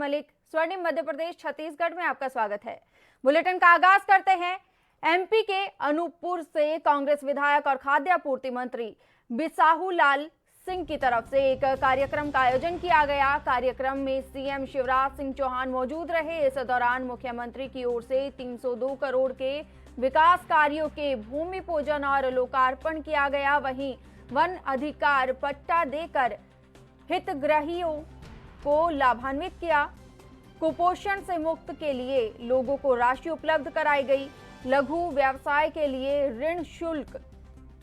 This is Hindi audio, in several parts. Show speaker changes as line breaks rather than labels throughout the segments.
मलिक। स्वर्णिम मध्य प्रदेश छत्तीसगढ़ में आपका स्वागत है। बुलेटिन का आगाज करते हैं। एमपी के अनूपपुर से कांग्रेस विधायक और खाद्य आपूर्ति मंत्री बिसाहू लाल सिंह की तरफ से एक कार्यक्रम का आयोजन किया गया। कार्यक्रम में सीएम शिवराज सिंह चौहान मौजूद रहे। इस दौरान मुख्यमंत्री की ओर से 302 करोड़ के विकास कार्यों के भूमि पूजन और लोकार्पण किया गया। वहीं वन अधिकार पट्टा देकर हितग्राहियों को लाभान्वित किया। कुपोषण से मुक्त के लिए लोगों को राशि उपलब्ध कराई गई। लघु व्यवसाय के लिए ऋण शुल्क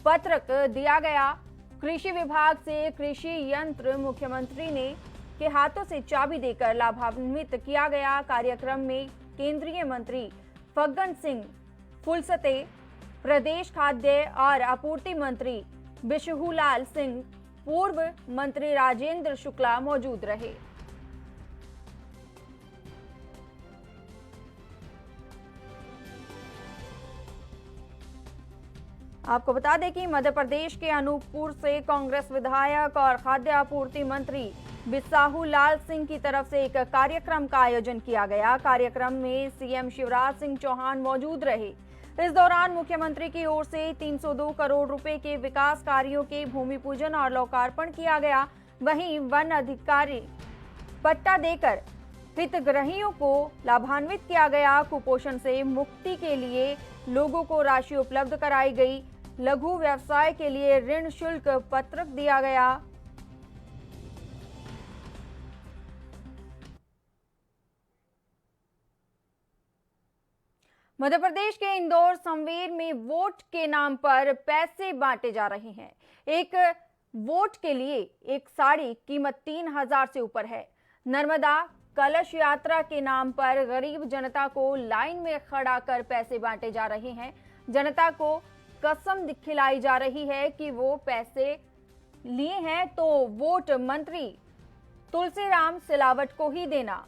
पत्रक दिया गया। कृषि विभाग से कृषि यंत्र मुख्यमंत्री ने के हाथों से चाबी देकर लाभान्वित किया गया। कार्यक्रम में केंद्रीय मंत्री फग्गन सिंह फुलसते, प्रदेश खाद्य और आपूर्ति मंत्री बिशहूलाल सिंह, पूर्व मंत्री राजेंद्र शुक्ला मौजूद रहे। आपको बता दें कि मध्य प्रदेश के अनूपपुर से कांग्रेस विधायक और खाद्य आपूर्ति मंत्री बिसाहू लाल सिंह की तरफ से एक कार्यक्रम का आयोजन किया गया। कार्यक्रम में सीएम शिवराज सिंह चौहान मौजूद रहे। इस दौरान मुख्यमंत्री की ओर से 302 करोड़ रुपए के विकास कार्यों के भूमि पूजन और लोकार्पण किया गया। वहीं वन अधिकारी पट्टा देकर हितग्राहियों को लाभान्वित किया गया। कुपोषण से मुक्ति के लिए लोगों को राशि उपलब्ध कराई गई। लघु व्यवसाय के लिए ऋण शुल्क पत्रक दिया गया। मध्य प्रदेश के इंदौर संवेर में वोट के नाम पर पैसे बांटे जा रहे हैं। एक वोट के लिए एक साड़ी कीमत 3,000 से ऊपर है। नर्मदा कलश यात्रा के नाम पर गरीब जनता को लाइन में खड़ा कर पैसे बांटे जा रहे हैं। जनता को कसम खिलाई जा रही है कि वो पैसे लिए हैं तो वोट मंत्री तुलसीराम सिलावट को ही देना।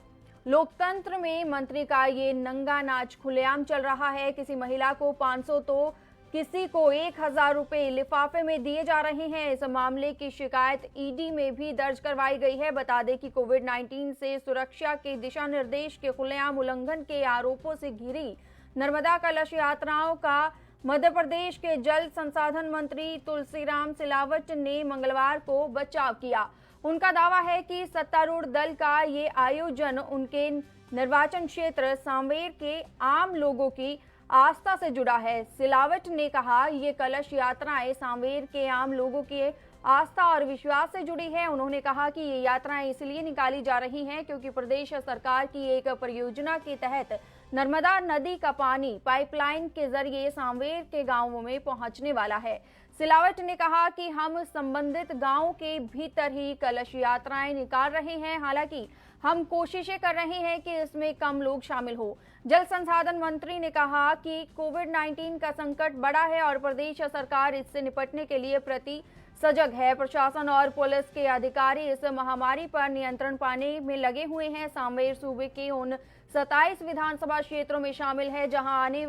लोकतंत्र में मंत्री का ये नंगा नाच खुलेआम चल रहा है। किसी महिला को 500 तो किसी को 1,000 रुपए लिफाफे में दिए जा रहे हैं। इस मामले की शिकायत ईडी में भी दर्ज करवाई गई है। बता दें कि कोविड-19 से सुरक्षा के दिशा निर्देश के खुलेआम उल्लंघन के आरोपों से घिरी नर्मदा कलश यात्राओं का मध्य प्रदेश के जल संसाधन मंत्री तुलसीराम सिलावट ने मंगलवार को बचाव किया। उनका दावा है कि सत्तारूढ़ दल का ये आयोजन उनके निर्वाचन क्षेत्र सांवेर के आम लोगों की आस्था से जुड़ा है। सिलावट ने कहा, ये कलश यात्राएं सांवेर के आम लोगों की आस्था और विश्वास से जुड़ी है। उन्होंने कहा कि ये यात्राएं इसलिए निकाली जा रही हैं क्योंकि प्रदेश सरकार की एक परियोजना के तहत नर्मदा नदी का पानी पाइपलाइन के जरिए सांवेर के गांवों में पहुंचने वाला है। सिलावट ने कहा कि हम संबंधित गांवों के भीतर ही कलश यात्राएं निकाल रहे हैं। हालांकि हम कोशिशें कर रहे हैं कि इसमें कम लोग शामिल हो। जल संसाधन मंत्री ने कहा कि कोविड-19 का संकट बड़ा है और प्रदेश सरकार इससे निपटने के लिए प्रति सजग है। प्रशासन और पुलिस के अधिकारी इस महामारी पर नियंत्रण पाने में लगे हुए हैं। सांवेर सूबे के उन 27 विधानसभा क्षेत्रों में शामिल है जहां आने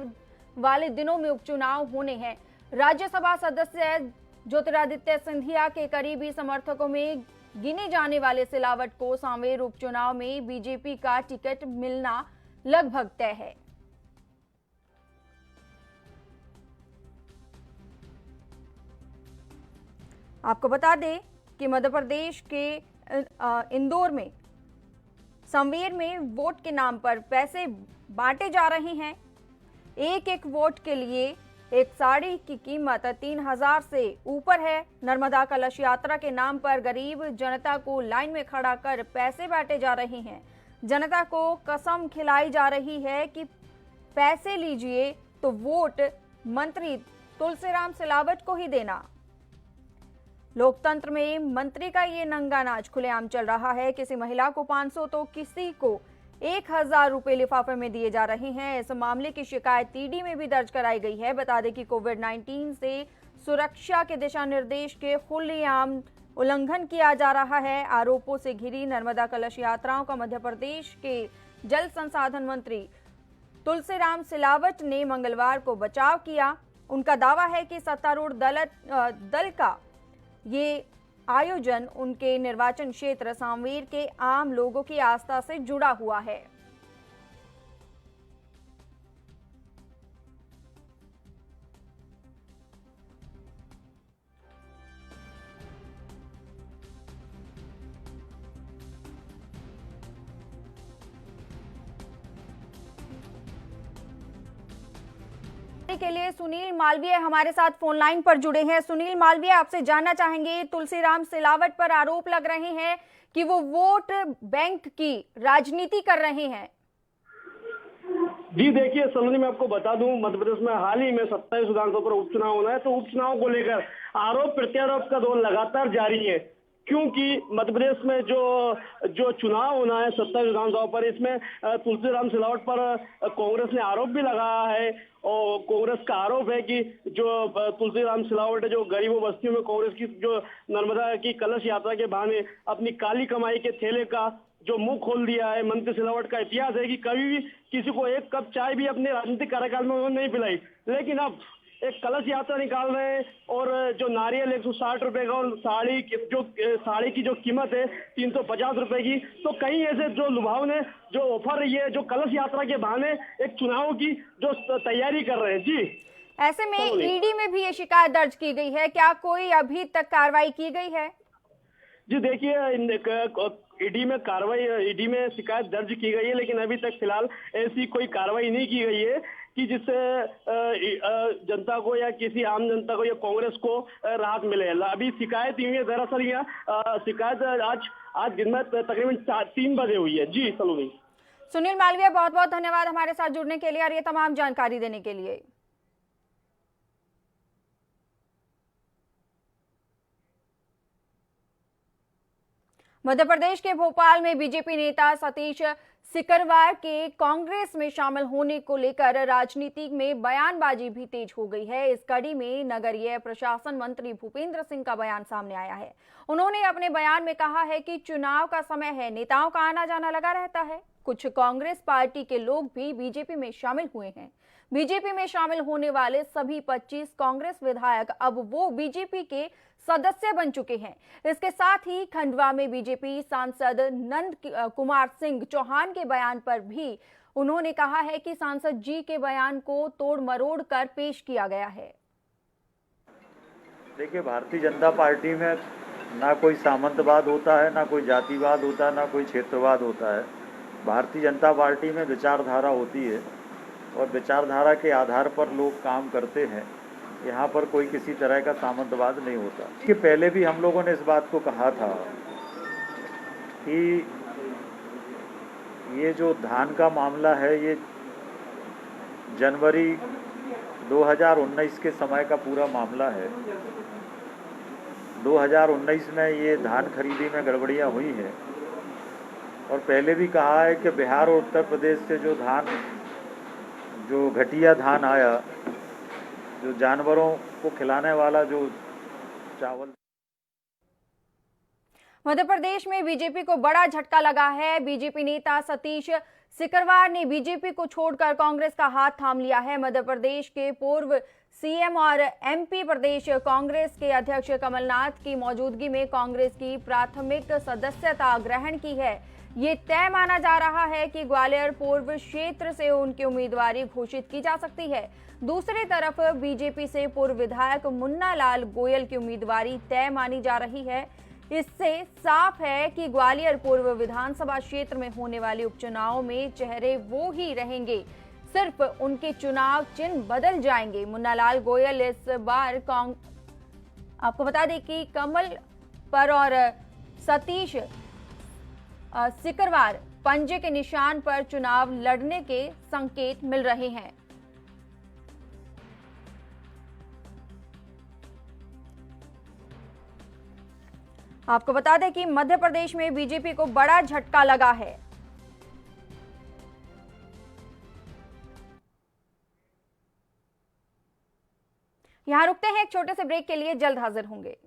वाले दिनों में उपचुनाव होने हैं। राज्यसभा सदस्य ज्योतिरादित्य सिंधिया के करीबी समर्थकों में गिने जाने वाले सिलावट को सांवेर उपचुनाव में बीजेपी का टिकट मिलना लगभग तय है। आपको बता दें कि मध्य प्रदेश के इंदौर में सांवेर में वोट के नाम पर पैसे बांटे जा रहे हैं। एक एक वोट के लिए एक साड़ी की कीमत 3,000 से ऊपर है। नर्मदा कलश यात्रा के नाम पर गरीब जनता को लाइन में खड़ा कर पैसे बांटे जा रहे हैं। जनता को कसम खिलाई जा रही है कि पैसे लीजिए तो वोट मंत्री तुलसीराम सिलावट को ही देना। लोकतंत्र में मंत्री का ये नंगा नाच खुलेआम चल रहा है। किसी महिला को 500 तो किसी को 1,000 रुपए लिफाफे में दिए जा रहे हैं। इस मामले की शिकायत ईडी में भी दर्ज कराई गई है। बता दें कि कोविड-19 से सुरक्षा के दिशा निर्देश के खुलेआम उल्लंघन किया जा रहा है। आरोपों से घिरी नर्मदा कलश यात्राओं का मध्य प्रदेश के जल संसाधन मंत्री तुलसीराम सिलावट ने मंगलवार को बचाव किया। उनका दावा है कि सत्तारूढ़ दल का ये आयोजन उनके निर्वाचन क्षेत्र सांवेर के आम लोगों की आस्था से जुड़ा हुआ है। के लिए सुनील मालवीय हमारे साथ फोन लाइन पर जुड़े हैं। सुनील मालवीय, आपसे जानना चाहेंगे, तुलसीराम सिलावट पर आरोप लग रहे हैं कि वो वोट बैंक की राजनीति कर रहे हैं।
जी देखिए सलोनी, मैं आपको बता दूं, मध्य प्रदेश में हाल ही में 27 विधानसभा पर उपचुनाव होना है, तो उपचुनाव को लेकर आरोप प्रत्यारोप का दौर लगातार जारी है। क्योंकि मध्य प्रदेश में जो चुनाव होना है 27 विधानसभा पर, इसमें तुलसीराम सिलावट पर कांग्रेस ने आरोप भी लगाया है। और कांग्रेस का आरोप है कि जो तुलसीराम सिलावट है, जो गरीबों बस्तियों में कांग्रेस की जो नर्मदा की कलश यात्रा के बहाने अपनी काली कमाई के थैले का जो मुंह खोल दिया है। मंत्री सिलावट का इतिहास है कि कभी भी किसी को एक कप चाय भी अपने राजनीतिक कार्यकाल में उन्होंने नहीं पिलाई, लेकिन अब एक कलश यात्रा निकाल रहे हैं और जो नारियल 160 रुपए का और साड़ी की जो कीमत है 350 रुपए की, तो कहीं ऐसे जो लुभावने जो ऑफर ये जो कलश यात्रा के बहाने एक चुनाव की जो तैयारी कर रहे हैं। जी,
ऐसे में ईडी में भी ये शिकायत दर्ज की गई है, क्या कोई अभी तक कार्रवाई की गई है?
जी देखिए, ईडी में शिकायत दर्ज की गई है, लेकिन अभी तक फिलहाल ऐसी कोई कार्रवाई नहीं की गई है कि जिससे जनता को या किसी आम जनता को या कांग्रेस को राहत मिले। अभी शिकायत हुई है, दरअसल यह शिकायत आज दिन में तकरीबन 3 बजे हुई है। जी सलोनी।
सुनील मालवीय, बहुत बहुत धन्यवाद हमारे साथ जुड़ने के लिए और ये तमाम जानकारी देने के लिए। मध्य प्रदेश के भोपाल में बीजेपी नेता सतीश सिकरवार के कांग्रेस में शामिल होने को लेकर राजनीति में बयानबाजी भी तेज हो गई है। इस कड़ी में नगरीय प्रशासन मंत्री भूपेंद्र सिंह का बयान सामने आया है। उन्होंने अपने बयान में कहा है कि चुनाव का समय है, नेताओं का आना जाना लगा रहता है। कुछ कांग्रेस पार्टी के लोग भी बीजेपी में शामिल हुए हैं। बीजेपी में शामिल होने वाले सभी 25 कांग्रेस विधायक अब वो बीजेपी के सदस्य बन चुके हैं। इसके साथ ही खंडवा में बीजेपी सांसद नंद कुमार सिंह चौहान के बयान पर भी उन्होंने कहा है कि सांसद जी के बयान को तोड़ मरोड़ कर पेश किया गया है।
देखिए, भारतीय जनता पार्टी में ना कोई सामंतवाद होता है, ना कोई जातिवाद होता है, ना कोई क्षेत्रवाद होता है। भारतीय जनता पार्टी में विचारधारा होती है और विचारधारा के आधार पर लोग काम करते हैं। यहाँ पर कोई किसी तरह का सामंतवाद नहीं होता। इसके पहले भी हम लोगों ने इस बात को कहा था कि ये जो धान का मामला है, ये जनवरी 2019 के समय का पूरा मामला है। 2019 में ये धान खरीदी में गड़बड़ियाँ हुई हैं और पहले भी कहा है कि बिहार और उत्तर प्रदेश से जो घटिया धान आया, जो जानवरों को खिलाने वाला जो चावल।
मध्य प्रदेश में बीजेपी को बड़ा झटका लगा है। बीजेपी नेता सतीश सिकरवार ने बीजेपी को छोड़कर कांग्रेस का हाथ थाम लिया है। मध्य प्रदेश के पूर्व सीएम और एमपी प्रदेश कांग्रेस के अध्यक्ष कमलनाथ की मौजूदगी में कांग्रेस की प्राथमिक सदस्यता ग्रहण की है। ये तय माना जा रहा है कि ग्वालियर पूर्व क्षेत्र से उनकी उम्मीदवारी घोषित की जा सकती है। दूसरी तरफ बीजेपी से पूर्व विधायक मुन्ना लाल गोयल की उम्मीदवारी तय मानी जा रही है। इससे साफ है कि ग्वालियर पूर्व विधानसभा क्षेत्र में होने वाले उपचुनाव में चेहरे वो ही रहेंगे, सिर्फ उनके चुनाव चिन्ह बदल जाएंगे। मुन्ना लाल गोयल इस बार आपको बता दें कि कमल पर और सतीश सिकरवार पंजे के निशान पर चुनाव लड़ने के संकेत मिल रहे हैं। आपको बता दें कि मध्य प्रदेश में बीजेपी को बड़ा झटका लगा है। यहां रुकते हैं एक छोटे से ब्रेक के लिए, जल्द हाजिर होंगे।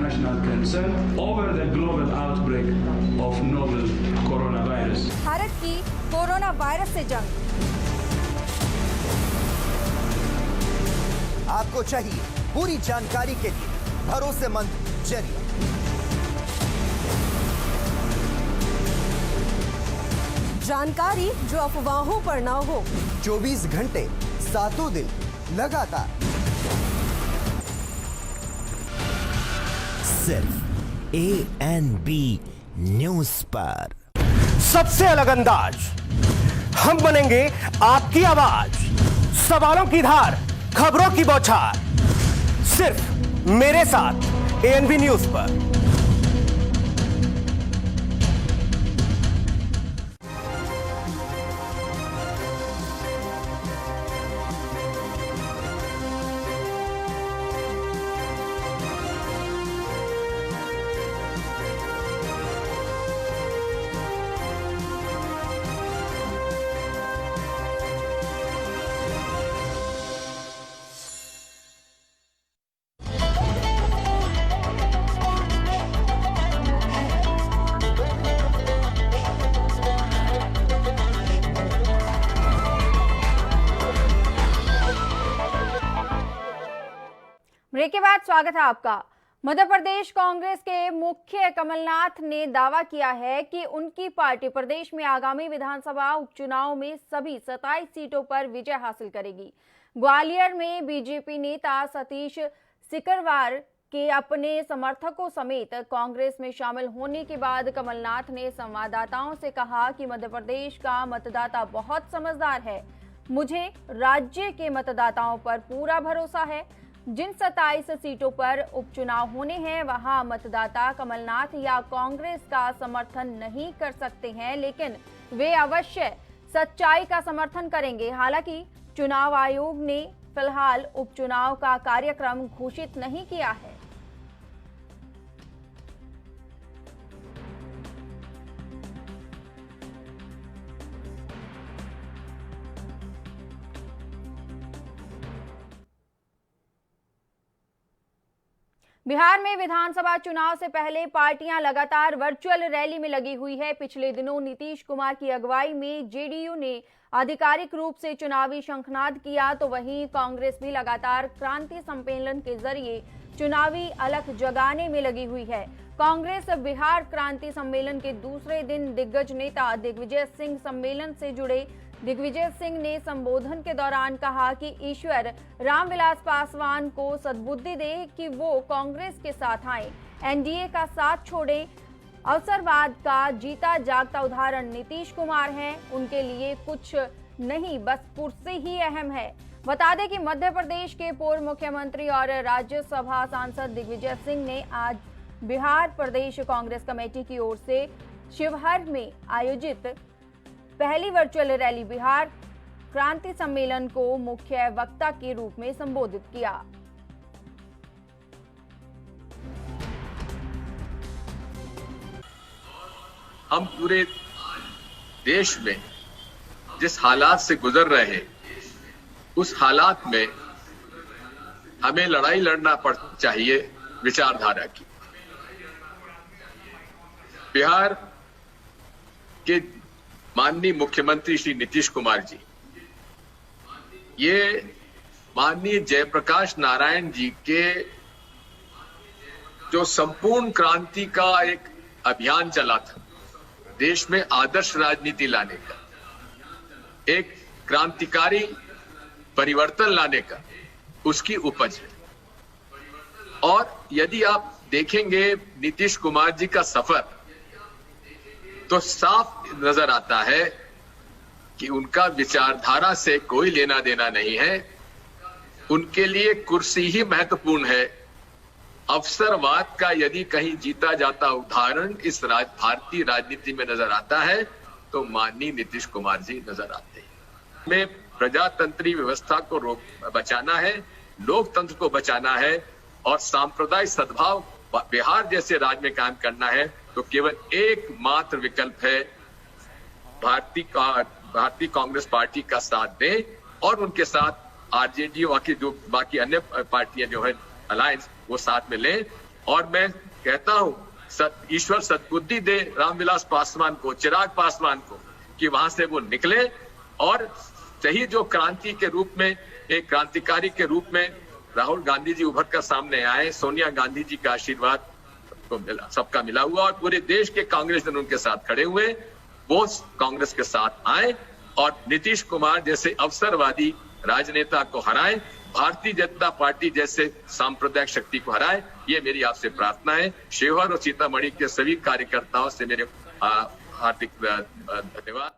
international concern over the global outbreak of novel coronavirus.
Bharat की कोरोना वायरस से जंग।
आपको चाहिए पूरी जानकारी के लिए भरोसेमंद जरिया।
जानकारी जो अफवाहों पर ना हो।
24 घंटे 7 दिन लगातार सिर्फ ANB न्यूज पर।
सबसे अलग अंदाज, हम बनेंगे आपकी आवाज, सवालों की धार, खबरों की बौछार, सिर्फ मेरे साथ ANB न्यूज पर।
ब्रेक के बाद स्वागत है आपका। मध्य प्रदेश कांग्रेस के मुख्य कमलनाथ ने दावा किया है कि उनकी पार्टी प्रदेश में आगामी विधानसभा उपचुनाव में सभी 27 सीटों पर विजय हासिल करेगी। ग्वालियर में बीजेपी नेता सतीश सिकरवार के अपने समर्थकों समेत कांग्रेस में शामिल होने के बाद कमलनाथ ने संवाददाताओं से कहा कि मध्य प्रदेश का मतदाता बहुत समझदार है। मुझे राज्य के मतदाताओं पर पूरा भरोसा है। जिन 27 सीटों पर उपचुनाव होने हैं वहां मतदाता कमलनाथ या कांग्रेस का समर्थन नहीं कर सकते हैं, लेकिन वे अवश्य सच्चाई का समर्थन करेंगे। हालांकि चुनाव आयोग ने फिलहाल उपचुनाव का कार्यक्रम घोषित नहीं किया है। बिहार में विधानसभा चुनाव से पहले पार्टियां लगातार वर्चुअल रैली में लगी हुई है। पिछले दिनों नीतीश कुमार की अगुवाई में जेडीयू ने आधिकारिक रूप से चुनावी शंखनाद किया, तो वहीं कांग्रेस भी लगातार क्रांति सम्मेलन के जरिए चुनावी अलख जगाने में लगी हुई है। कांग्रेस बिहार क्रांति सम्मेलन के दूसरे दिन दिग्गज नेता दिग्विजय सिंह सम्मेलन से जुड़े। दिग्विजय सिंह ने संबोधन के दौरान कहा कि ईश्वर रामविलास पासवान को सद्बुद्धि दे कि वो कांग्रेस के साथ आए, एनडीए का साथ छोड़ें। अवसरवाद का जीता जागता उदाहरण नीतीश कुमार हैं। उनके लिए कुछ नहीं, बस कुर्सी ही अहम है। बता दें कि मध्य प्रदेश के पूर्व मुख्यमंत्री और राज्यसभा सांसद दिग्विजय सिंह ने आज बिहार प्रदेश कांग्रेस कमेटी की ओर से शिवहर में आयोजित पहली वर्चुअल रैली बिहार क्रांति सम्मेलन को मुख्य वक्ता के रूप में संबोधित किया।
हम पूरे देश में जिस हालात से गुजर रहे हैं, उस हालात में हमें लड़ाई लड़ना चाहिए विचारधारा की। बिहार के माननीय मुख्यमंत्री श्री नीतीश कुमार जी, ये माननीय जयप्रकाश नारायण जी के जो संपूर्ण क्रांति का एक अभियान चला था, देश में आदर्श राजनीति लाने का, एक क्रांतिकारी परिवर्तन लाने का, उसकी उपज है। और यदि आप देखेंगे नीतीश कुमार जी का सफर, तो साफ नजर आता है कि उनका विचारधारा से कोई लेना देना नहीं है। उनके लिए कुर्सी ही महत्वपूर्ण है। अवसरवाद का यदि कहीं जीता जाता उदाहरण इस भारतीय राजनीति में नजर आता है, तो माननीय नीतीश कुमार जी नजर आते हैं। हमें प्रजातंत्री व्यवस्था को बचाना है, लोकतंत्र को बचाना है और सांप्रदायिक सद्भाव बिहार जैसे राज्य में कायम करना है, तो केवल एकमात्र विकल्प है भारतीय कांग्रेस पार्टी का साथ दें और उनके साथ आरजेडी और जो बाकी अन्य पार्टियां जो है अलायंस, वो साथ में लें और मैं कहता हूं ईश्वर सद्बुद्धि दे रामविलास पासवान को, चिराग पासवान को, कि वहां से वो निकले और सही जो क्रांति के रूप में, एक क्रांतिकारी के रूप में राहुल गांधी जी उभर कर सामने आए। सोनिया गांधी जी का आशीर्वाद को मिला, सबका मिला हुआ, और पूरे देश के कांग्रेस जन उनके साथ खड़े हुए, वो कांग्रेस के साथ आए और नीतीश कुमार जैसे अवसरवादी राजनेता को हराए, भारतीय जनता पार्टी जैसे सांप्रदायिक शक्ति को हराए। ये मेरी आपसे प्रार्थना है। शिवहर और सीतामढ़ी के सभी कार्यकर्ताओं से मेरे हार्दिक धन्यवाद।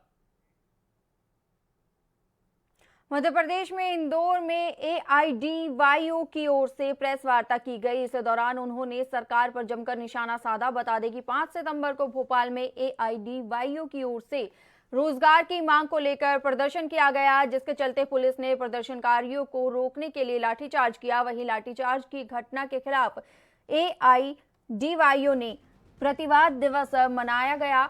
मध्य प्रदेश में इंदौर में एआईडीवाईओ की ओर से प्रेस वार्ता की गई। इस दौरान उन्होंने सरकार पर जमकर निशाना साधा। बता दें कि 5 सितंबर को भोपाल में एआईडीवाईओ की ओर से रोजगार की मांग को लेकर प्रदर्शन किया गया, जिसके चलते पुलिस ने प्रदर्शनकारियों को रोकने के लिए लाठीचार्ज किया। वहीं लाठीचार्ज की घटना के खिलाफ एआईडीवाईओ ने प्रतिवाद दिवस मनाया गया।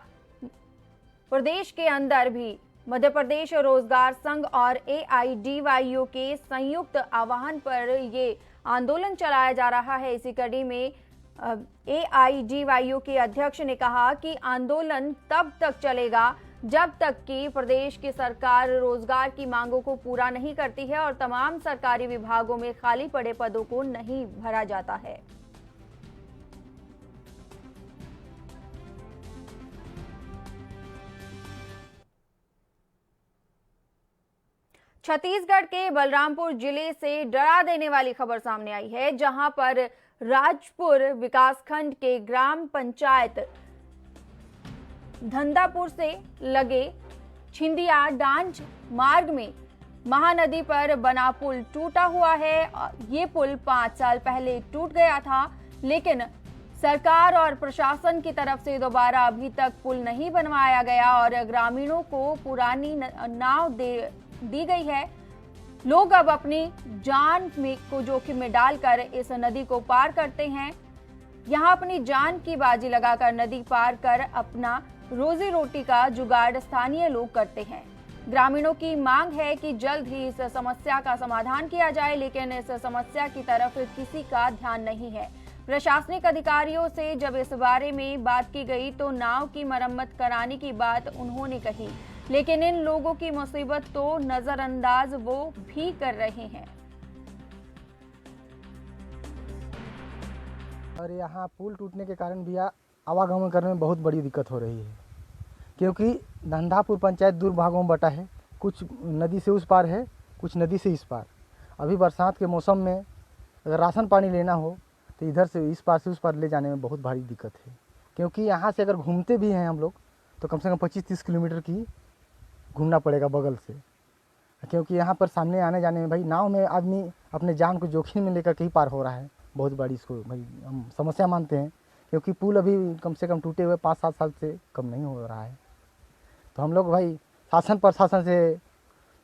प्रदेश के अंदर भी मध्य प्रदेश रोजगार संघ और एआईडीवाईओ के संयुक्त आह्वान पर ये आंदोलन चलाया जा रहा है। इसी कड़ी में एआईडीवाईओ के अध्यक्ष ने कहा कि आंदोलन तब तक चलेगा जब तक कि प्रदेश की सरकार रोजगार की मांगों को पूरा नहीं करती है और तमाम सरकारी विभागों में खाली पड़े पदों को नहीं भरा जाता है। छत्तीसगढ़ के बलरामपुर जिले से डरा देने वाली खबर सामने आई है, जहां पर राजपुर विकासखंड के ग्राम पंचायत धंधापुर से लगे छिंदिया डांज मार्ग में महानदी पर बना पुल टूटा हुआ है। ये पुल 5 साल पहले टूट गया था, लेकिन सरकार और प्रशासन की तरफ से दोबारा अभी तक पुल नहीं बनवाया गया और ग्रामीणों को पुरानी नाव दी गई है। लोग अब अपनी जान को जोखिम में डालकर इस नदी को पार करते हैं। यहाँ अपनी जान की बाजी लगाकर नदी पार कर अपना रोजी रोटी का जुगाड़ स्थानीय लोग करते हैं। ग्रामीणों की मांग है कि जल्द ही इस समस्या का समाधान किया जाए, लेकिन इस समस्या की तरफ किसी का ध्यान नहीं है। प्रशासनिक अधिकारियों से जब इस बारे में बात की गई तो नाव की मरम्मत कराने की बात उन्होंने कही, लेकिन इन लोगों की मुसीबत तो नजरअंदाज वो भी कर रहे हैं।
और यहाँ पुल टूटने के कारण भी आवागमन करने में बहुत बड़ी दिक्कत हो रही है, क्योंकि धंधापुर पंचायत दूर भागों में बटा है। कुछ नदी से उस पार है, कुछ नदी से इस पार। अभी बरसात के मौसम में अगर राशन पानी लेना हो तो इधर से इस पार से उस पार ले जाने में बहुत भारी दिक्कत है, क्योंकि यहाँ से अगर घूमते भी हैं हम लोग तो कम से कम 25-30 किलोमीटर की घूमना पड़ेगा बगल से, क्योंकि यहाँ पर सामने आने जाने में भाई नाव में आदमी अपने जान को जोखिम में लेकर कहीं पार हो रहा है। बहुत बड़ी इसको भाई हम समस्या मानते हैं, क्योंकि पुल अभी कम से कम टूटे हुए 5-7 साल से कम नहीं हो रहा है। तो हम लोग भाई शासन प्रशासन से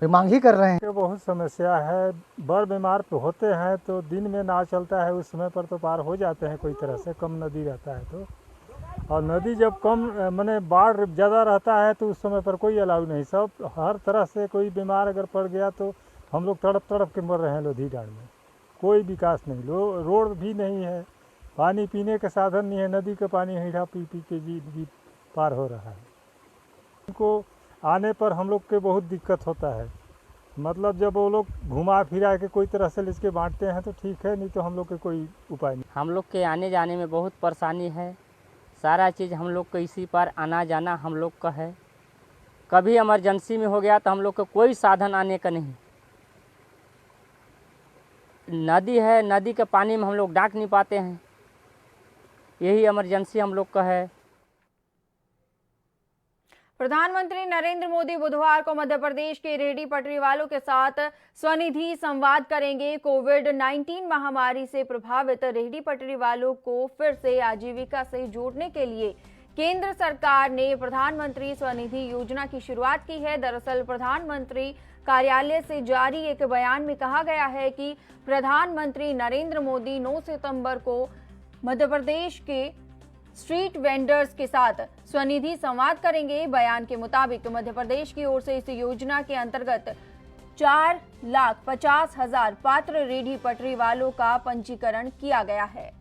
भाई मांग ही कर रहे हैं।
बहुत समस्या है, बड़ बीमार होते हैं तो दिन में नाव चलता है, उस समय पर तो पार हो जाते हैं कोई तरह से, कम नदी रहता है तो। और नदी जब कम माने बाढ़ ज़्यादा रहता है तो उस समय पर कोई अलाउ नहीं, सब हर तरह से कोई बीमार अगर पड़ गया तो हम लोग तड़प के मर रहे हैं लोधी डांड में। कोई विकास नहीं, रोड भी नहीं है, पानी पीने का साधन नहीं है, नदी का पानी हीढ़ा पी के जी पार हो रहा है। उनको आने पर हम लोग के बहुत दिक्कत होता है, मतलब जब वो लोग घुमा फिरा के कोई तरह से इसके बांटते हैं तो ठीक है, नहीं तो हम लोग के कोई उपाय नहीं।
हम लोग के आने जाने में बहुत परेशानी है, सारा चीज़ हम लोग को इसी पर आना जाना हम लोग का है। कभी इमरजेंसी में हो गया तो हम लोग का कोई साधन आने का नहीं। नदी है, नदी के पानी में हम लोग डाक नहीं पाते हैं, यही इमरजेंसी हम लोग का है।
प्रधानमंत्री नरेंद्र मोदी बुधवार को मध्य प्रदेश के रेहड़ी पटरी वालों के साथ स्वनिधि संवाद करेंगे। कोविड-19 महामारी से प्रभावित रेहड़ी पटरी वालों को फिर से आजीविका से जोड़ने के लिए केंद्र सरकार ने प्रधानमंत्री स्वनिधि योजना की शुरुआत की है। दरअसल प्रधानमंत्री कार्यालय से जारी एक बयान में कहा गया है कि प्रधानमंत्री नरेंद्र मोदी 9 सितंबर को मध्य प्रदेश के स्ट्रीट वेंडर्स के साथ स्वनिधि संवाद करेंगे। बयान के मुताबिक मध्य प्रदेश की ओर से इस योजना के अंतर्गत 4,50,000 पात्र रेहड़ी पटरी वालों का पंजीकरण किया गया है।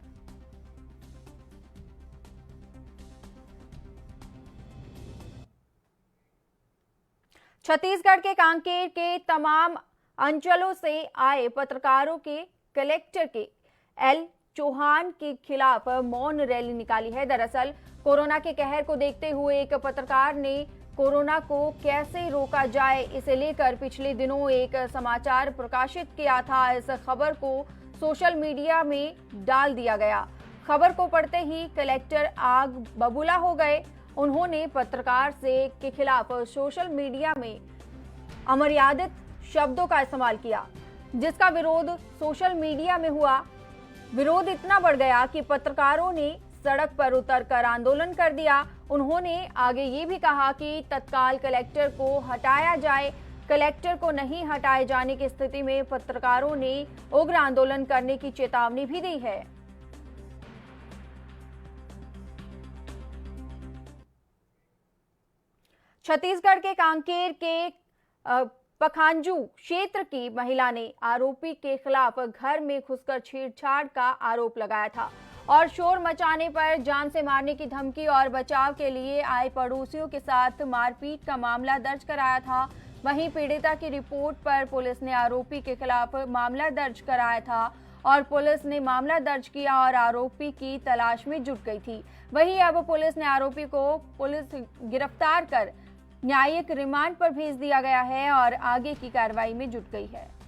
छत्तीसगढ़ के कांकेर के तमाम अंचलों से आए पत्रकारों के कलेक्टर के एल चौहान के खिलाफ मौन रैली निकाली है। दरअसल कोरोना के कहर को देखते हुए एक पत्रकार ने कोरोना को कैसे रोका जाए इसे लेकर पिछले दिनों एक समाचार प्रकाशित किया था। इस खबर को सोशल मीडिया में डाल दिया गया। खबर को पढ़ते ही कलेक्टर आग बबूला हो गए। उन्होंने पत्रकार के खिलाफ सोशल मीडिया में अमर्यादित शब्दों का इस्तेमाल किया, जिसका विरोध सोशल मीडिया में हुआ। विरोध इतना बढ़ गया कि पत्रकारों ने सड़क पर उतरकर आंदोलन कर दिया। उन्होंने आगे ये भी कहा कि तत्काल कलेक्टर को हटाया जाए। कलेक्टर को नहीं हटाए जाने की स्थिति में पत्रकारों ने उग्र आंदोलन करने की चेतावनी भी दी है। छत्तीसगढ़ के कांकेर के पखांजू क्षेत्र की महिला ने आरोपी के खिलाफ घर में घुसकर छेड़छाड़ का आरोप लगाया था और शोर मचाने पर जान से मारने की धमकी और बचाव के लिए आए पड़ोसियों के साथ मारपीट का मामला दर्ज कराया था। वहीं पीड़िता की रिपोर्ट पर पुलिस ने आरोपी के खिलाफ मामला दर्ज कराया था और पुलिस ने मामला दर्ज किया और आरोपी की तलाश में जुट गई थी। वहीं अब पुलिस ने आरोपी को गिरफ्तार कर न्यायिक रिमांड पर भेज दिया गया है और आगे की कार्रवाई में जुट गई है।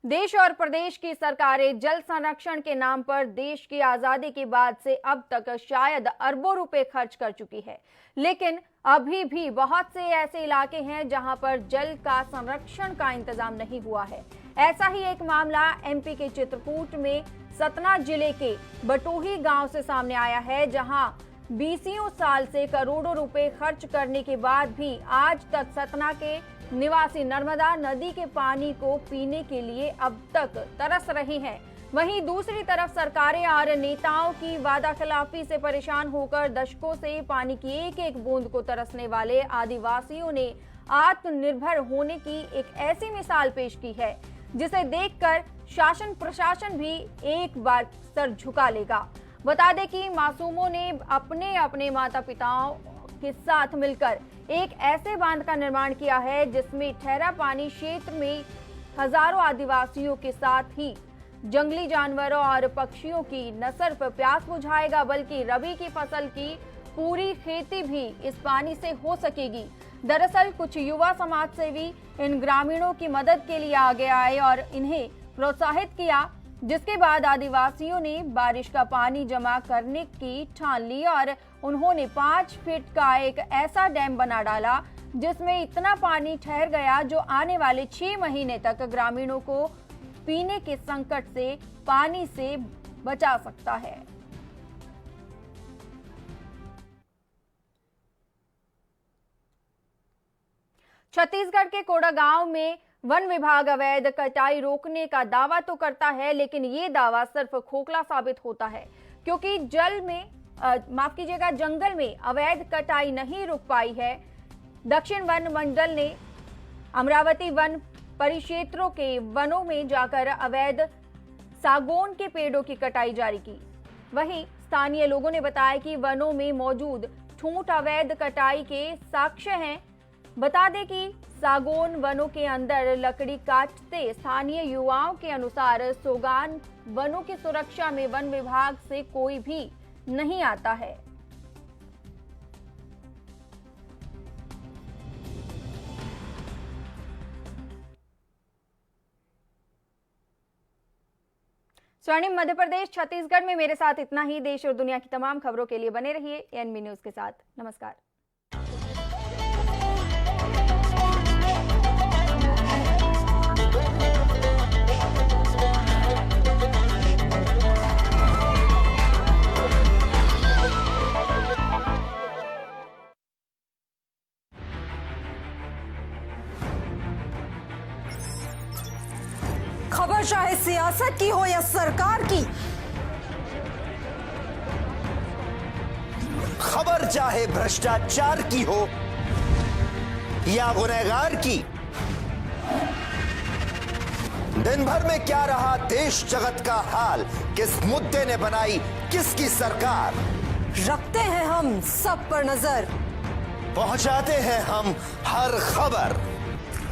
देश और प्रदेश की सरकारें जल संरक्षण के नाम पर देश की आजादी के बाद से अब तक शायद अरबों रुपए खर्च कर चुकी है, लेकिन अभी भी बहुत से ऐसे इलाके हैं जहां पर जल का संरक्षण का इंतजाम नहीं हुआ है। ऐसा ही एक मामला एमपी के चित्रकूट में सतना जिले के बटोही गांव से सामने आया है, जहां 20 साल से करोड़ों रुपए खर्च करने के बाद भी आज तक सतना के निवासी नर्मदा नदी के पानी को पीने के लिए अब तक तरस रहे हैं। वहीं दूसरी तरफ सरकारें और नेताओं की वादाखिलाफी से परेशान होकर दशकों से पानी की एक एक बूंद को तरसने वाले आदिवासियों ने आत्मनिर्भर होने की एक ऐसी मिसाल पेश की है जिसे देखकर शासन प्रशासन भी एक बार सर झुका लेगा। बता दें कि मासूमों ने अपने अपने माता पिताओं के साथ मिलकर एक ऐसे बांध का निर्माण किया है जिसमें ठहरा पानी क्षेत्र में हजारों आदिवासियों के साथ ही जंगली जानवरों और पक्षियों की न सिर्फ प्यास बुझाएगा बल्कि रबी की फसल की पूरी खेती भी इस पानी से हो सकेगी। दरअसल कुछ युवा समाज सेवी इन ग्रामीणों की मदद के लिए आगे आए और इन्हें प्रोत्साहित किया, जिसके बाद आदिवासियों ने बारिश का पानी जमा करने की ठान ली और उन्होंने 5 फीट का एक ऐसा डैम बना डाला जिसमें इतना पानी ठहर गया जो आने वाले 6 महीने तक ग्रामीणों को पीने के संकट से पानी से बचा सकता है। छत्तीसगढ़ के कोडागांव में वन विभाग अवैध कटाई रोकने का दावा तो करता है, लेकिन ये दावा सिर्फ खोखला साबित होता है क्योंकि जंगल में अवैध कटाई नहीं रुक पाई है। दक्षिण वन मंडल ने अमरावती वन परिक्षेत्रों के वनों में जाकर अवैध सागौन के पेड़ों की कटाई जारी की। वहीं स्थानीय लोगों ने बताया कि वनों में मौजूद ठूंठ अवैध कटाई के साक्ष्य हैं। बता दें कि सागौन वनों के अंदर लकड़ी काटते स्थानीय युवाओं के अनुसार सोगान वनों की सुरक्षा में वन विभाग से कोई भी नहीं आता है। स्वर्णिम मध्य प्रदेश छत्तीसगढ़ में मेरे साथ इतना ही। देश और दुनिया की तमाम खबरों के लिए बने रहिए एएनबी न्यूज के साथ। नमस्कार।
खबर चाहे सियासत की हो या सरकार की,
खबर चाहे भ्रष्टाचार की हो या गुनहगार की, दिन भर में क्या रहा देश जगत का हाल, किस मुद्दे ने बनाई किसकी सरकार,
रखते हैं हम सब पर नजर,
पहुंचाते हैं हम हर खबर।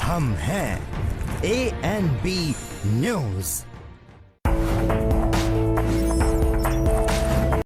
हम हैं ANB न्यूज।